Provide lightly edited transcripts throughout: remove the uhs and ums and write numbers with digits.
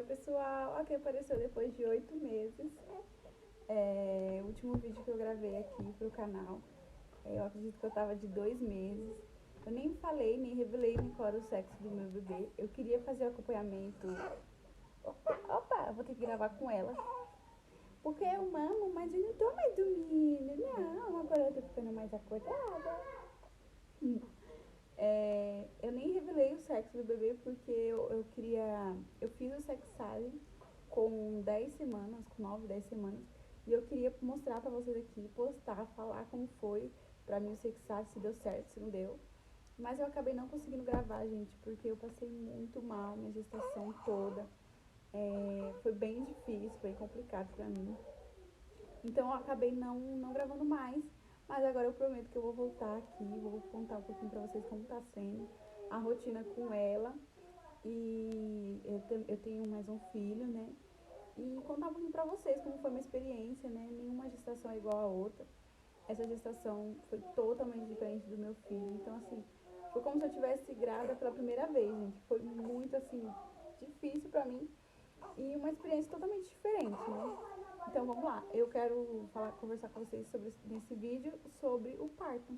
pessoal, aqui apareceu depois de 8 meses. O último vídeo que eu gravei aqui pro canal, eu acredito que eu tava de 2 meses. Eu nem falei, nem revelei nem qual era o sexo do meu bebê. Eu queria fazer o acompanhamento. Opa, eu vou ter que gravar com ela. Porque eu mamo, mas eu não tô mais dormindo. Não, agora eu tô ficando mais acordada. Eu nem revelei o sexo do bebê porque eu queria. Eu fiz o sexagem com 10 semanas, com 9, 10 semanas. E eu queria mostrar pra vocês aqui, postar, falar como foi pra mim o sexagem, se deu certo, se não deu. Mas eu acabei não conseguindo gravar, gente, porque eu passei muito mal minha gestação toda. Foi bem difícil, foi complicado pra mim. Então eu acabei não gravando mais. Mas agora eu prometo que eu vou voltar aqui, vou contar um pouquinho pra vocês como tá sendo a rotina com ela. E eu tenho mais um filho, né? E contar um pouquinho pra vocês como foi minha experiência, né? Nenhuma gestação é igual a outra. Essa gestação foi totalmente diferente do meu filho. Então, assim, foi como se eu tivesse grávida pela primeira vez, gente. Foi muito, assim, difícil pra mim. E uma experiência totalmente diferente, né? Então, vamos lá. Eu quero conversar com vocês nesse vídeo sobre o parto.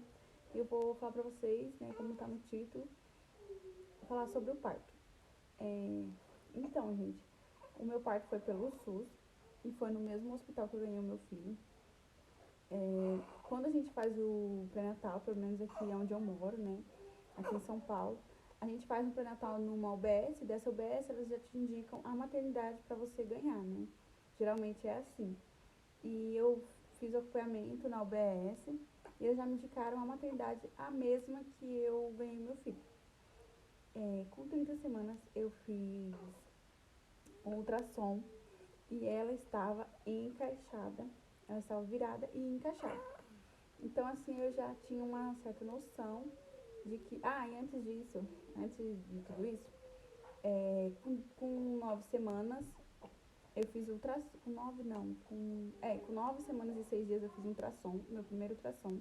Eu vou falar pra vocês, né, como tá no título, falar sobre o parto. Então, gente, o meu parto foi pelo SUS e foi no mesmo hospital que eu ganhei o meu filho. Quando a gente faz o pré-natal, pelo menos aqui onde eu moro, né, aqui em São Paulo, a gente faz um pré-natal numa UBS, dessa UBS elas já te indicam a maternidade para você ganhar, né? Geralmente é assim. E eu fiz o acompanhamento na UBS e eles já me indicaram a maternidade, a mesma que eu ganhei meu filho. Com 30 semanas eu fiz um ultrassom e ela estava encaixada, ela estava virada e encaixada. Então, assim, eu já tinha uma certa noção de que... Ah, e antes disso, antes de tudo isso, com 9 semanas, eu fiz ultrassom... Com 9 não, com 9 semanas e 6 dias eu fiz um ultrassom, meu primeiro ultrassom.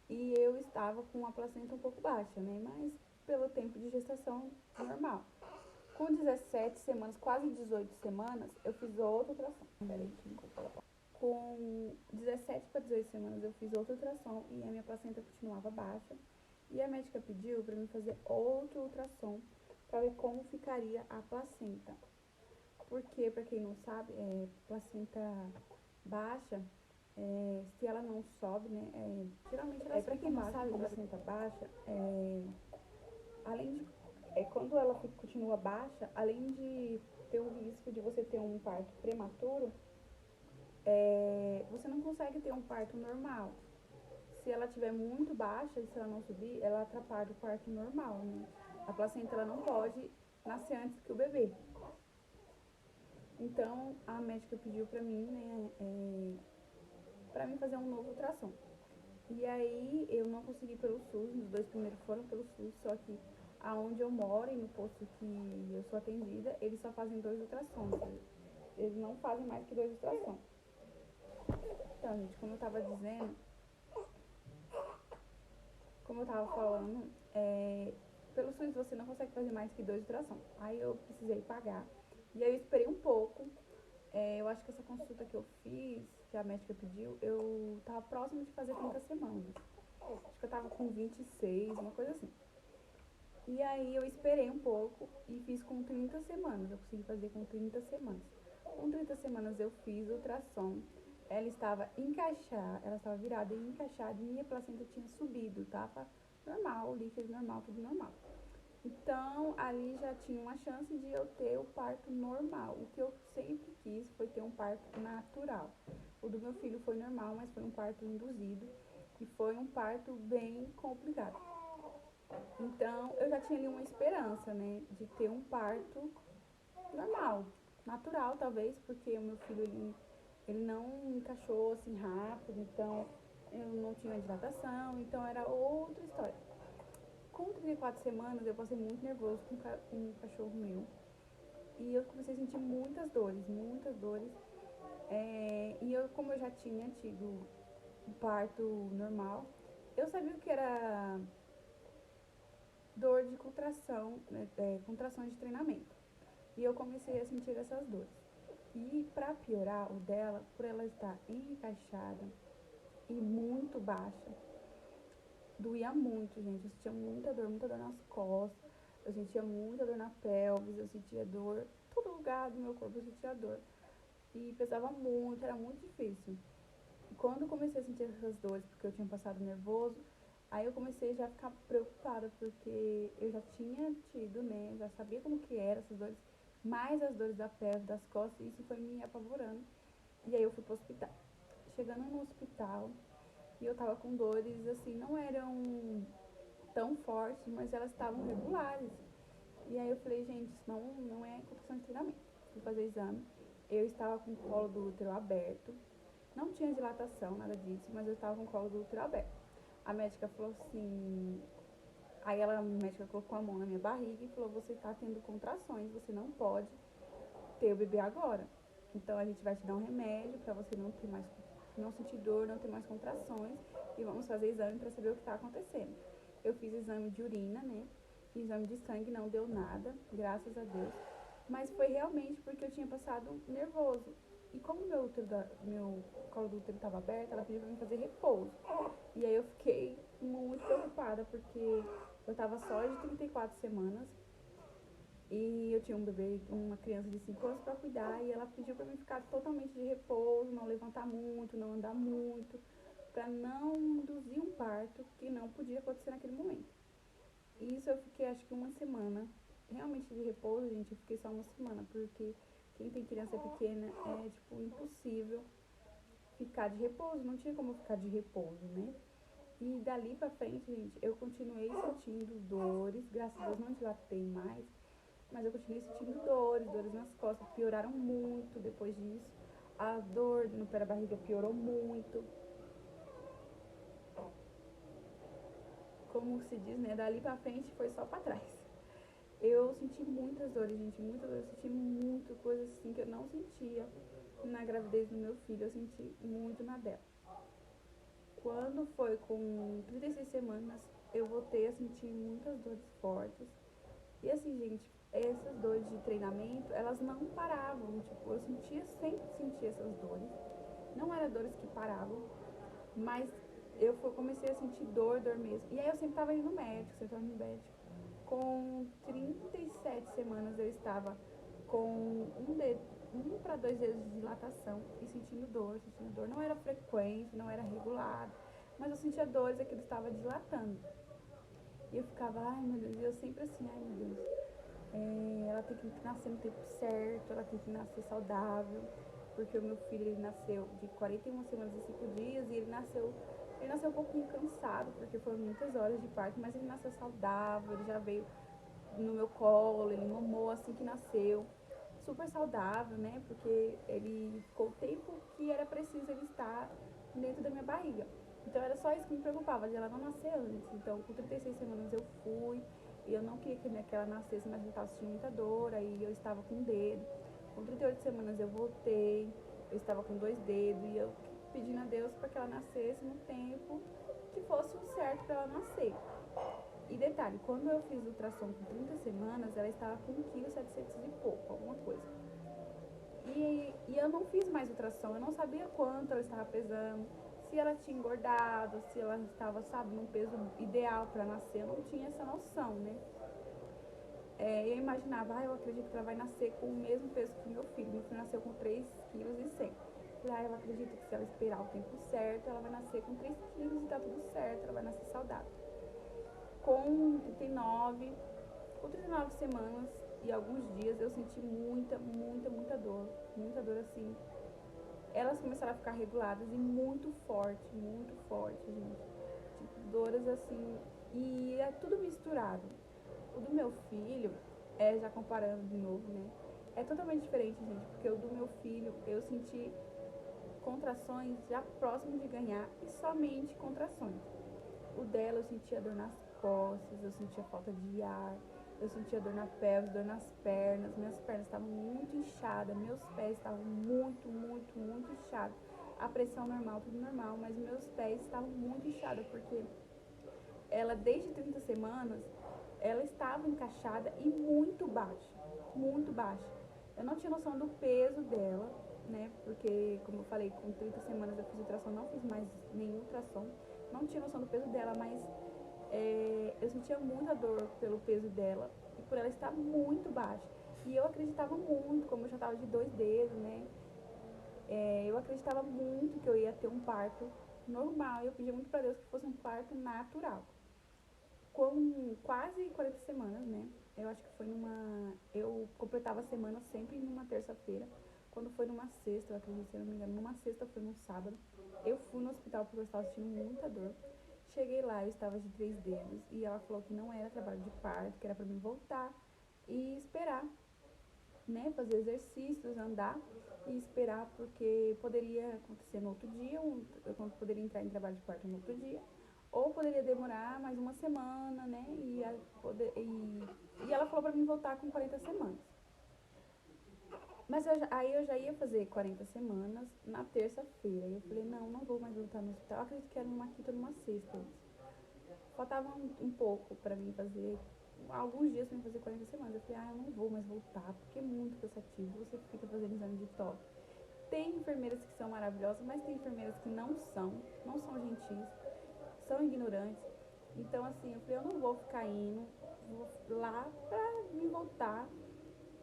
E eu estava com a placenta um pouco baixa, né? Mas pelo tempo de gestação, normal. Com 17 semanas, quase 18 semanas, eu fiz outro ultrassom. Peraí, com 17 para 18 semanas eu fiz outro ultrassom e a minha placenta continuava baixa. E a médica pediu para mim fazer outro ultrassom para ver como ficaria a placenta. Porque, para quem não sabe, placenta baixa, se ela não sobe, né? Geralmente ela para quem não sabe, placenta baixa, além de quando ela continua baixa, além de ter o risco de você ter um parto prematuro, você não consegue ter um parto normal. Se ela estiver muito baixa e se ela não subir, ela atrapalha o parto normal, né? A placenta ela não pode nascer antes que o bebê. Então a médica pediu pra mim, né, pra mim fazer um novo ultrassom. E aí eu não consegui pelo SUS, os 2 primeiros foram pelo SUS, só que aonde eu moro e no posto que eu sou atendida, eles só fazem 2 ultrassons. Eles não fazem mais que 2 ultrassons. Então, gente, como eu tava falando, pelo SUS você não consegue fazer mais que 2 ultrassons. Aí eu precisei pagar. E aí eu esperei um pouco. Eu acho que essa consulta que eu fiz, que a médica pediu, eu tava próximo de fazer 30 semanas. Acho que eu tava com 26, uma coisa assim. E aí eu esperei um pouco e fiz com 30 semanas. Eu consegui fazer com 30 semanas. Com 30 semanas eu fiz ultrassom. Ela estava encaixada, ela estava virada e encaixada e minha placenta tinha subido, tava normal, líquido normal, tudo normal. Então, ali já tinha uma chance de eu ter o parto normal. O que eu sempre quis foi ter um parto natural. O do meu filho foi normal, mas foi um parto induzido e foi um parto bem complicado. Então, eu já tinha ali uma esperança, né, de ter um parto normal, natural talvez, porque o meu filho, ele não encaixou assim rápido, então eu não tinha dilatação, então era outra história. Com 34 semanas eu passei muito nervoso com um cachorro meu e eu comecei a sentir muitas dores, muitas dores. E eu, como eu já tinha tido um parto normal, eu sabia o que era dor de contração, né, contrações de treinamento. e eu comecei a sentir essas dores. E pra piorar o dela, por ela estar encaixada e muito baixa, doía muito, gente. Eu sentia muita dor nas costas, eu sentia muita dor na pelvis, eu sentia dor, todo lugar do meu corpo eu sentia dor. E pesava muito, era muito difícil. E quando eu comecei a sentir essas dores, porque eu tinha passado nervoso, aí eu comecei já a ficar preocupada, porque eu já tinha tido, né, já sabia como que eram essas dores, mais as dores da pelve, das costas, e isso foi me apavorando. E aí eu fui pro hospital. Chegando no hospital, e eu tava com dores, assim, não eram tão fortes, mas elas estavam regulares. E aí eu falei, gente, isso não é contração de treinamento. Fui fazer exame, eu estava com o colo do útero aberto, não tinha dilatação, nada disso, mas eu estava com o colo do útero aberto. A médica falou assim, a médica colocou a mão na minha barriga e falou, você está tendo contrações, você não pode ter o bebê agora. Então a gente vai te dar um remédio para você não sentir dor, não ter mais contrações e vamos fazer exame para saber o que está acontecendo. Eu fiz exame de urina, né? Exame de sangue, não deu nada, graças a Deus. Mas foi realmente porque eu tinha passado nervoso. E como meu colo do útero estava aberto, ela pediu para mim fazer repouso. E aí eu fiquei muito preocupada porque eu estava só de 34 semanas e eu tinha um bebê, uma criança de 5 anos para cuidar, e ela pediu para mim ficar totalmente de repouso, não levantar muito, não andar muito, para não induzir um parto que não podia acontecer naquele momento. E isso eu fiquei acho que uma semana, realmente de repouso, gente, eu fiquei só uma semana, porque quem tem criança pequena é tipo impossível ficar de repouso, não tinha como eu ficar de repouso, né? E dali pra frente, gente, eu continuei sentindo dores, graças a Deus não dilatei mais, mas eu continuei sentindo dores nas costas, pioraram muito depois disso. A dor no pé da barriga piorou muito. Como se diz, né? Dali pra frente foi só pra trás. Eu senti muitas dores, gente, muitas dores. Eu senti muito coisa assim que eu não sentia na gravidez do meu filho. Eu senti muito na dela. Quando foi com 36 semanas, eu voltei a sentir muitas dores fortes. E assim, gente, essas dores de treinamento, elas não paravam. Tipo, eu sempre sentia essas dores. Não eram dores que paravam, mas comecei a sentir dor mesmo. E aí eu sempre tava indo no médico, sempre tava no médico. Com 37 semanas eu estava com um para dois dedos de dilatação e sentindo dor, sentindo dor. Não era frequente, não era regulado, mas eu sentia dores, aquilo estava dilatando. E eu ficava, ai meu Deus, e eu sempre assim, ai meu Deus, ela tem que nascer no tempo certo, ela tem que nascer saudável, porque o meu filho ele nasceu de 41 semanas e 5 dias e ele nasceu um pouquinho cansado, porque foram muitas horas de parto, mas ele nasceu saudável, ele já veio no meu colo, ele mamou assim que nasceu, super saudável, né? Porque ele ficou o tempo que era preciso ele estar dentro da minha barriga. Então era só isso que me preocupava, de ela não nascer antes. Então com 36 semanas eu fui, e eu não queria que ela nascesse, mas eu estava sentindo muita dor, aí eu estava com um dedo. Com 38 semanas eu voltei, eu estava com 2 dedos, e eu pedindo a Deus para que ela nascesse no tempo que fosse o certo para ela nascer. E detalhe, quando eu fiz o ultrassom com 30 semanas, ela estava com 1,7 kg e pouco, alguma coisa. E eu não fiz mais ultrassom, eu não sabia quanto ela estava pesando, se ela tinha engordado, se ela estava, sabe, num peso ideal para nascer, eu não tinha essa noção, né? Eu imaginava, eu acredito que ela vai nascer com o mesmo peso que o meu filho. Meu filho nasceu com 3,1 kg. Eu acredito que se ela esperar o tempo certo, ela vai nascer com 3 quilos e tá tudo certo, ela vai nascer saudável. Com 39, com 39 semanas e alguns dias eu senti muita dor. Muita dor assim. Elas começaram a ficar reguladas e muito forte, gente. Tipo, dores assim. E é tudo misturado. O do meu filho, já comparando de novo, né? É totalmente diferente, gente. Porque o do meu filho, eu senti contrações já próximo de ganhar e somente contrações. O dela eu sentia dor nas costas, eu sentia falta de ar, eu sentia dor na pelve, dor nas pernas, minhas pernas estavam muito inchadas, meus pés estavam muito inchados. A pressão normal, tudo normal, mas meus pés estavam muito inchados, porque ela desde 30 semanas, ela estava encaixada e muito baixa. muito baixa. Eu não tinha noção do peso dela, né? Porque, como eu falei, com 30 semanas eu fiz ultrassom, não fiz mais nenhum ultrassom. Não tinha noção do peso dela, mas eu sentia muita dor pelo peso dela e por ela estar muito baixa. E eu acreditava muito, como eu já estava de 2 dedos, né? Eu acreditava muito que eu ia ter um parto normal. E eu pedia muito para Deus que fosse um parto natural. Com quase 40 semanas, né? Eu acho que foi numa. Eu completava a semana sempre numa terça-feira. Quando foi numa sexta, eu acredito, se eu não me engano, numa sexta foi num sábado. Eu fui no hospital porque eu estava sentindo muita dor. Cheguei lá, eu estava de 3 dedos e ela falou que não era trabalho de parto, que era para mim voltar e esperar, né? Fazer exercícios, andar e esperar, porque poderia acontecer no outro dia, eu poderia entrar em trabalho de parto no outro dia, ou poderia demorar mais uma semana, né? E ela falou pra mim voltar com 40 semanas. Mas aí eu já ia fazer 40 semanas na terça-feira. E eu falei, não, não vou mais voltar no hospital. Eu acredito que era numa quinta ou numa sexta. Faltava um pouco pra mim fazer, alguns dias pra mim fazer 40 semanas. Eu falei, eu não vou mais voltar, porque é muito cansativo. Você fica fazendo exame de toque. Tem enfermeiras que são maravilhosas, mas tem enfermeiras que não são gentis, são ignorantes. Então, assim, eu falei, eu não vou ficar indo lá pra me voltar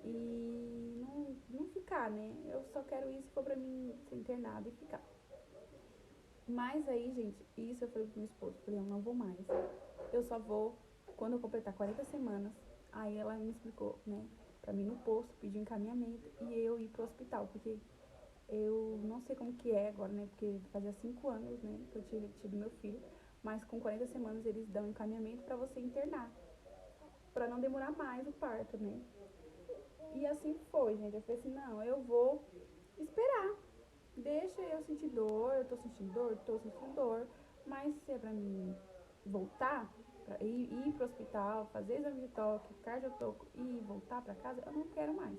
e não ficar, né? Eu só quero ir se for pra mim ser internada e ficar. Mas aí, gente, isso eu falei pro meu esposo, falei, eu não vou mais. Eu só vou quando eu completar 40 semanas. Aí ela me explicou, né, pra mim no posto, pedir um encaminhamento e eu ir pro hospital, porque eu não sei como que é agora, né, porque fazia 5 anos, né, que eu tinha tido meu filho, mas com 40 semanas eles dão um encaminhamento pra você internar, pra não demorar mais o parto, né. E assim foi, gente. Eu falei assim, não, eu vou esperar. Deixa eu sentir dor, eu tô sentindo dor, mas se é pra mim voltar, pra ir pro hospital, fazer exame de toque, cardiotoco e voltar pra casa, eu não quero mais.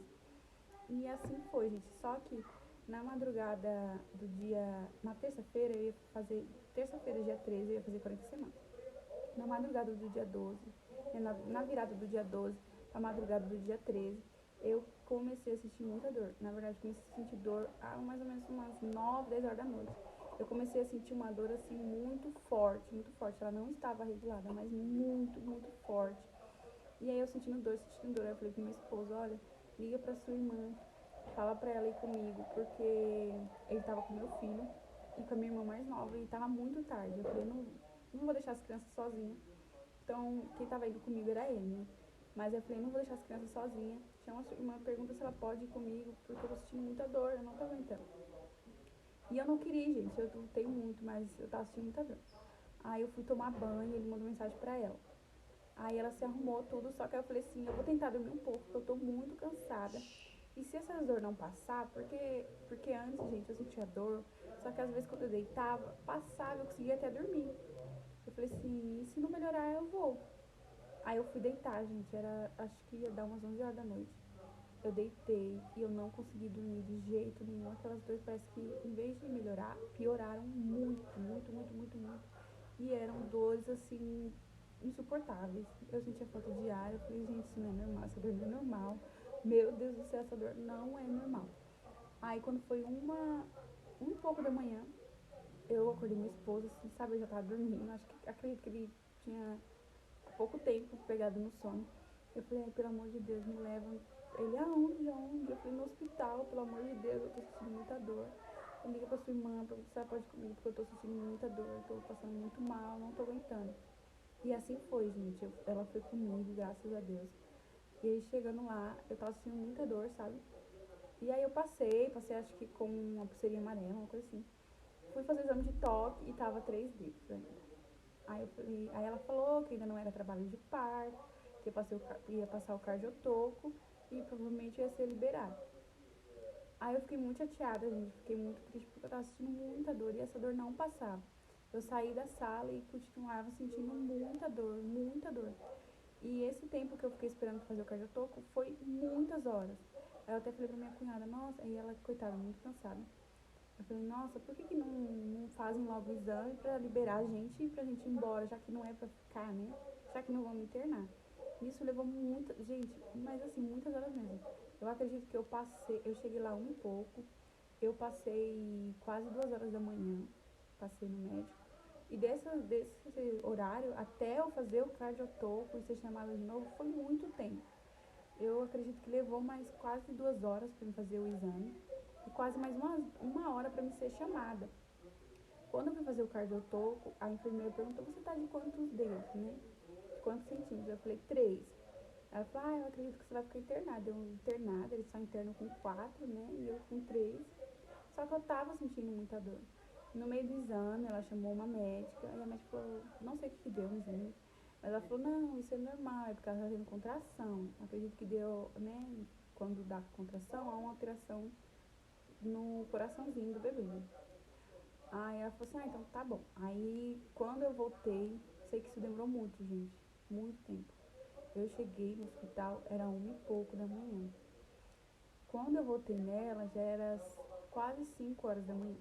E assim foi, gente. Só que na madrugada do dia. Na terça-feira, eu ia fazer. Terça-feira, dia 13, eu ia fazer 40 semanas. Na madrugada do dia 12, na virada do dia 12 pra madrugada do dia 13, eu comecei a sentir muita dor. Na verdade, comecei a sentir dor há mais ou menos umas 9, 10 horas da noite. Eu comecei a sentir uma dor assim muito forte, muito forte. Ela não estava regulada, mas muito, muito forte. E aí eu sentindo dor, eu falei pro meu esposo, olha, liga pra sua irmã, fala pra ela ir comigo, porque ele tava com meu filho e com a minha irmã mais nova e tava muito tarde. Eu falei, não vou deixar as crianças sozinhas. Então, quem tava indo comigo era ele, né? Mas eu falei, não vou deixar as crianças sozinhas. Chama a sua irmã, pergunta se ela pode ir comigo, porque eu tô sentindo muita dor, eu não tô aguentando. E eu não queria, gente, eu lutei muito, mas eu tava sentindo muita dor. Aí eu fui tomar banho, ele mandou mensagem pra ela. Aí ela se arrumou tudo, só que eu falei assim, eu vou tentar dormir um pouco, porque eu tô muito cansada. E se essa dor não passar, porque antes, gente, eu sentia dor, só que às vezes quando eu deitava, passava, eu conseguia até dormir. Eu falei assim, e se não melhorar, eu vou. Aí eu fui deitar, gente, acho que ia dar umas 11 horas da noite. Eu deitei e eu não consegui dormir de jeito nenhum. Aquelas dores parece que, em vez de melhorar, pioraram muito, muito, muito, muito, muito. E eram dores, assim, insuportáveis. Eu sentia falta de ar, eu falei, gente, isso não é normal, essa dor não é normal. Meu Deus do céu, essa dor não é normal. Aí quando foi um pouco da manhã, eu acordei meu esposo, assim, sabe, eu já tava dormindo. Acredito que ele tinha pouco tempo pegado no sono. Eu falei, ai, pelo amor de Deus, me leva. Ele, aonde, aonde? Eu falei, no hospital, pelo amor de Deus, eu tô sentindo muita dor. Eu liga pra sua irmã, pergunta se ela pode ir comigo, porque eu tô sentindo muita dor, eu tô passando muito mal, não tô aguentando. E assim foi, gente. Ela foi comigo, graças a Deus. E aí chegando lá, eu tava sentindo muita dor, sabe? E aí eu passei acho que com uma pulseirinha amarela, uma coisa assim. Fui fazer exame de toque e tava 3 dedos ainda. Aí ela falou que ainda não era trabalho de parto, que ia passar o cardiotoco e provavelmente ia ser liberado. Aí eu fiquei muito chateada, gente, fiquei muito triste porque eu tava sentindo muita dor e essa dor não passava. Eu saí da sala e continuava sentindo muita dor, muita dor. E esse tempo que eu fiquei esperando fazer o cardiotoco foi muitas horas. Aí eu até falei pra minha cunhada, nossa, aí ela, coitada, muito cansada. Eu falei, nossa, por que não fazem logo o exame pra liberar a gente e pra gente ir embora, já que não é pra ficar, né? Já que não vão me internar. Isso levou muita, gente, mas assim, muitas horas mesmo. Eu acredito que eu cheguei lá um e pouco, eu passei quase 2 horas da manhã, passei no médico. E desse horário, até eu fazer o cardiotoco e ser chamada de novo, foi muito tempo. Eu acredito que levou mais quase 2 horas para me fazer o exame e quase mais uma hora para me ser chamada. Quando eu fui fazer o cardiotoco, a enfermeira perguntou: você tá de quantos dedos, né? De quantos centímetros? Eu falei: 3. Ela falou: eu acredito que você vai ficar internada. Eu internada, eles só internam com 4, né? E eu com 3. Só que eu tava sentindo muita dor. No meio do exame, ela chamou uma médica, e a médica falou, não sei o que deu no exame, mas ela falou: não, isso é normal, é porque ela tá tendo contração. Acredito que deu, né? Quando dá contração, há uma alteração no coraçãozinho do bebê, né? Aí ela falou assim: então tá bom. Aí quando eu voltei, sei que isso demorou muito, gente, muito tempo. Eu cheguei no hospital, era 1 e pouco da manhã. Quando eu voltei nela, já era quase 5 horas da manhã.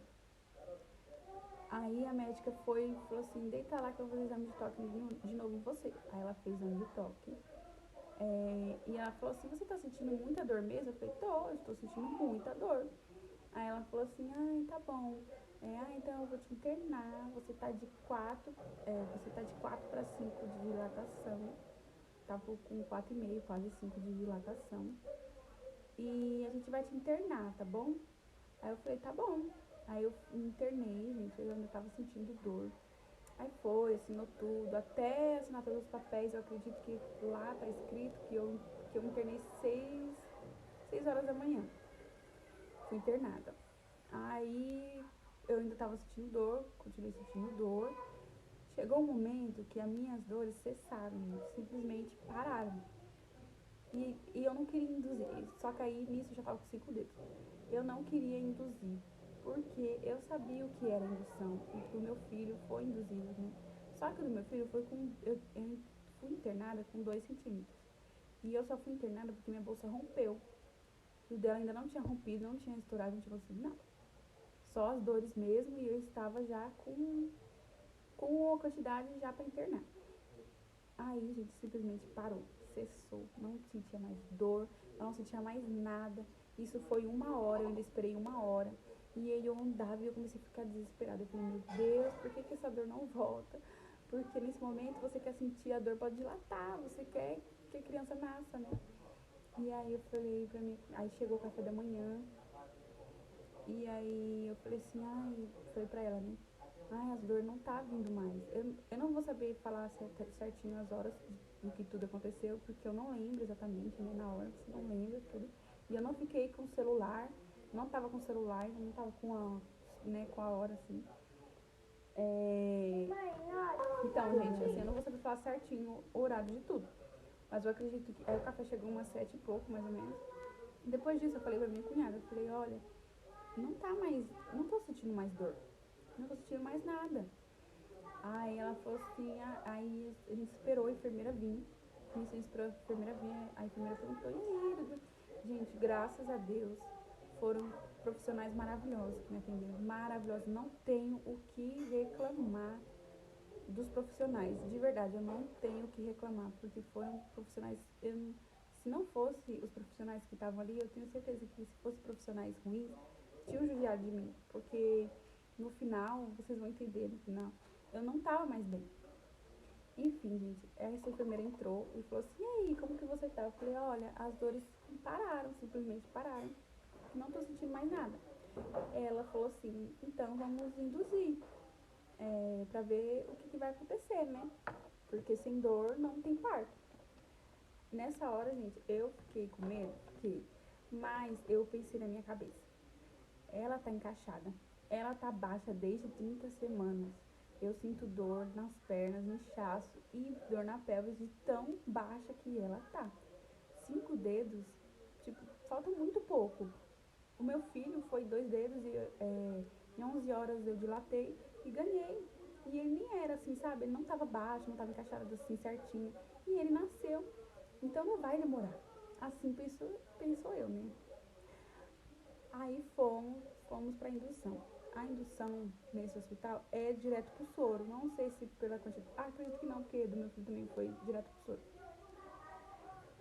Aí a médica falou assim: deita lá que eu vou fazer exame de toque de novo em você. Aí ela fez exame de toque. E ela falou assim: você tá sentindo muita dor mesmo? Eu falei: tô, eu estou sentindo muita dor. Aí ela falou assim: ai, tá bom. Então eu vou te internar. Você tá de 4 para 5 de dilatação. Tava com 4,5, quase 5 de dilatação. E a gente vai te internar, tá bom? Aí eu falei: tá bom. Aí eu me internei, gente, eu ainda tava sentindo dor. Aí assinou tudo, até assinar todos os papéis. Eu acredito que lá tá escrito que eu internei 6 horas da manhã. Fui internada. Aí eu ainda tava sentindo dor, continuei sentindo dor. Chegou um momento que as minhas dores cessaram, gente, simplesmente pararam. E eu não queria induzir, só que aí nisso eu já tava com 5 dedos. Eu não queria induzir, porque eu sabia o que era indução, e do meu filho foi induzido, né? Só que o do meu filho foi com. Eu fui internada com 2 centímetros. E eu só fui internada porque minha bolsa rompeu. E o dela ainda não tinha rompido, não tinha estourado, não tinha acontecido nada. Só as dores mesmo, e eu estava já com a quantidade já para internar. Aí, gente, simplesmente parou, cessou, não sentia mais dor, não sentia mais nada. Isso foi 1 hora, eu ainda esperei 1 hora. E aí eu andava e eu comecei a ficar desesperada. Eu falei: meu Deus, por que essa dor não volta? Porque nesse momento você quer sentir a dor pode dilatar, você quer que a criança nasça, né? E aí eu falei pra mim, aí chegou o café da manhã, e aí eu falei assim: falei pra ela, né? As dores não tá vindo mais. Eu não vou saber falar certinho as horas do que tudo aconteceu, porque eu não lembro exatamente, né? Na hora você não lembra tudo. E eu não fiquei com o celular, não tava com o celular, não tava com a hora assim. Então, gente, assim, eu não vou saber falar certinho o horário de tudo. Mas eu acredito que. Aí o café chegou umas 7 e pouco, mais ou menos. Depois disso, eu falei pra minha cunhada: eu falei: olha, não tô sentindo mais dor, não tô sentindo mais nada. Aí ela falou assim: aí a gente esperou a enfermeira vir. A gente esperou a enfermeira vir, a enfermeira perguntou: e aí? Gente, graças a Deus, foram profissionais maravilhosos que me atenderam, maravilhosos. Não tenho o que reclamar dos profissionais, de verdade, eu não tenho o que reclamar, porque foram profissionais. Se não fosse os profissionais que estavam ali, eu tenho certeza que se fossem profissionais ruins, tinham judiado de mim, porque no final, vocês vão entender no final, eu não tava mais bem. Enfim, gente, essa enfermeira entrou e falou assim: e aí, como que você tá? Eu falei: olha, as dores pararam, simplesmente pararam, não tô sentindo mais nada. Ela falou assim: então vamos induzir, pra ver o que vai acontecer, né? Porque sem dor não tem parto. Nessa hora, gente, eu fiquei com medo, fiquei. Mas eu pensei na minha cabeça: ela tá encaixada, ela tá baixa desde 30 semanas. Eu sinto dor nas pernas, inchaço e dor na pelvis de tão baixa que ela tá. 5 dedos, tipo, falta muito pouco. O meu filho foi 2 dedos e em 11 horas eu dilatei e ganhei. E ele nem era assim, sabe? Ele não tava baixo, não tava encaixado assim certinho. E ele nasceu. Então não vai demorar. Assim pensou eu, né? Aí fomos pra indução. A indução nesse hospital é direto pro soro. Não sei se pela quantidade. Acredito que não, porque do meu filho também foi direto pro soro.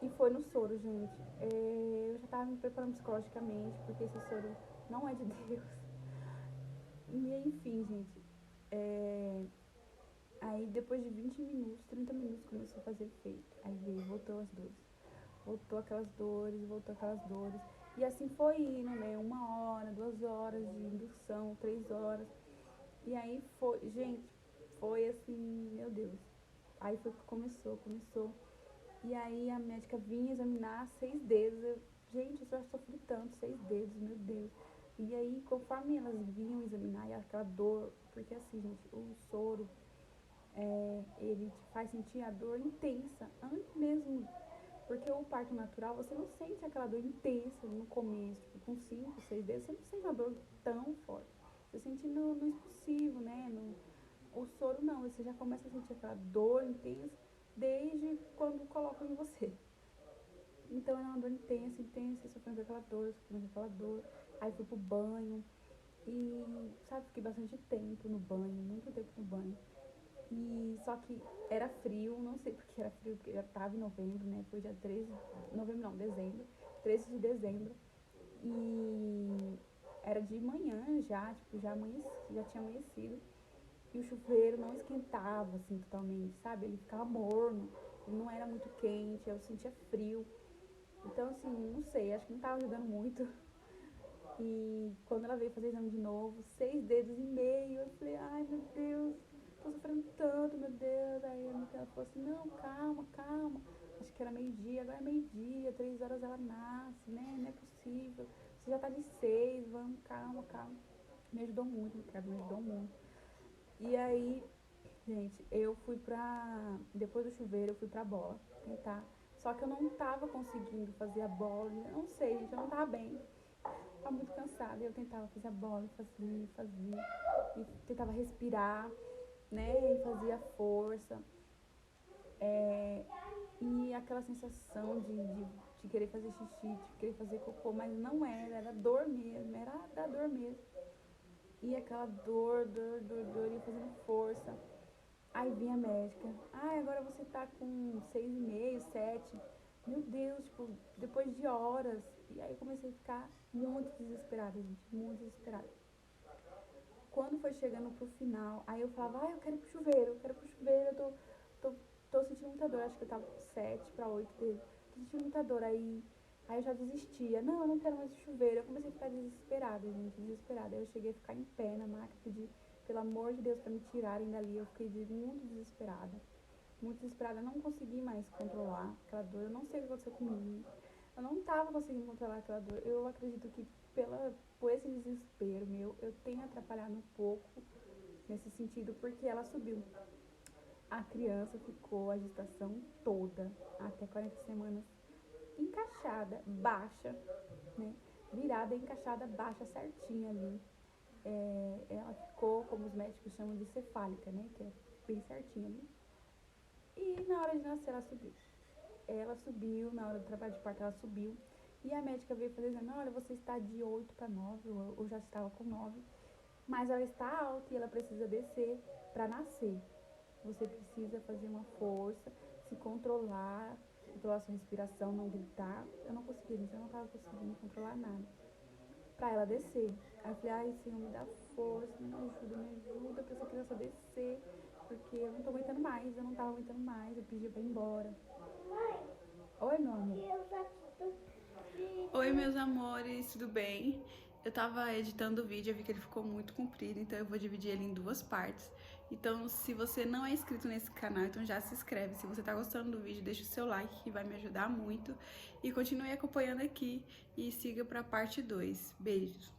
E foi no soro, gente. Eu já tava me preparando psicologicamente, porque esse soro não é de Deus. E enfim, gente. Aí depois de 20 minutos, 30 minutos começou a fazer efeito. Aí veio, voltou as dores. Voltou aquelas dores, voltou aquelas dores. E assim foi indo, né? 1 hora, 2 horas de indução, 3 horas. E aí foi, gente, foi assim, meu Deus. Aí foi que começou. E aí a médica vinha examinar 6 dedos. Gente, eu já sofri tanto, 6 dedos, meu Deus. E aí, conforme elas vinham examinar, e aquela dor, porque assim, gente, o soro, ele te faz sentir a dor intensa, antes mesmo, porque o parto natural, você não sente aquela dor intensa no começo, tipo, com 5, 6 dedos, você não sente uma dor tão forte. Você sente no expulsivo, né, o soro não, você já começa a sentir aquela dor intensa desde quando colocam em você. Então era uma dor intensa, sofrendo aquela dor. Aí fui pro banho e, sabe, fiquei bastante tempo no banho, muito tempo no banho. E só que era frio, não sei porque era frio, porque já tava em novembro, né? Foi dia 13, novembro não, dezembro, 13 de dezembro. E era de manhã já, tipo, já tinha amanhecido. E o chuveiro não esquentava, assim, totalmente, sabe? Ele ficava morno, ele não era muito quente, eu sentia frio. Então, assim, não sei, acho que não tava ajudando muito. E quando ela veio fazer exame de novo, 6 dedos e meio, eu falei, ai meu Deus, tô sofrendo tanto, meu Deus. Aí a Micaela falou assim, não, calma, calma. Acho que era meio-dia, agora é meio-dia, 3 horas ela nasce, né? Não é possível. Você já tá de 6, vamos, calma, calma. Me ajudou muito, Ricardo, me ajudou muito. E aí, gente, eu fui pra. Depois do chuveiro, eu fui pra bola tentar. Só que eu não tava conseguindo fazer a bola, eu não sei, gente, eu não tava bem. Tava muito cansada. Eu tentava fazer a bola, fazia. E tentava respirar, né? E fazia força. E aquela sensação de querer fazer xixi, de querer fazer cocô, mas não era dor mesmo, era da dor mesmo. E aquela dor, e eu fazendo força. Aí vinha a médica, agora você tá com 6,5, 7. Meu Deus, tipo, depois de horas. E aí eu comecei a ficar muito desesperada, gente, muito desesperada. Quando foi chegando pro final, aí eu falava, eu quero ir pro chuveiro, tô, tô sentindo muita dor, acho que eu tava com 7 para 8 dedos. Tô sentindo muita dor, aí eu já desistia. Não, eu não quero mais o chuveiro. Eu comecei a ficar desesperada, gente, desesperada. Aí eu cheguei a ficar em pé na maca, pedi, pelo amor de Deus, pra me tirarem dali. Eu fiquei muito desesperada. Muito desesperada, eu não consegui mais controlar aquela dor. Eu não sei o que aconteceu comigo. Eu não tava conseguindo controlar aquela dor. Eu acredito que por esse desespero meu, eu tenho atrapalhado um pouco nesse sentido, porque ela subiu. A criança ficou a gestação toda, até 40 semanas, encaixada, baixa, né? Virada, encaixada, baixa, certinha ali. Ela ficou, como os médicos chamam de cefálica, né? Que é bem certinha ali. E na hora de nascer ela subiu. Ela subiu, na hora do trabalho de parto ela subiu. E a médica veio fazer exame, olha, você está de 8 para 9, eu já estava com 9. Mas ela está alta e ela precisa descer para nascer. Você precisa fazer uma força, se controlar sua respiração, não gritar. Eu não conseguia, gente, eu não estava conseguindo controlar nada. Pra ela descer. Aí eu falei, Senhor, me dá força, me ajuda pra essa criança descer. Porque eu não tô aguentando mais, eu não tava aguentando mais, eu pedi pra ir embora. Oi, meu amor. Oi, meus amores, tudo bem? Eu tava editando o vídeo, eu vi que ele ficou muito comprido, então eu vou dividir ele em 2 partes. Então, se você não é inscrito nesse canal, então já se inscreve. Se você tá gostando do vídeo, deixa o seu like, que vai me ajudar muito. E continue acompanhando aqui e siga pra parte 2. Beijos!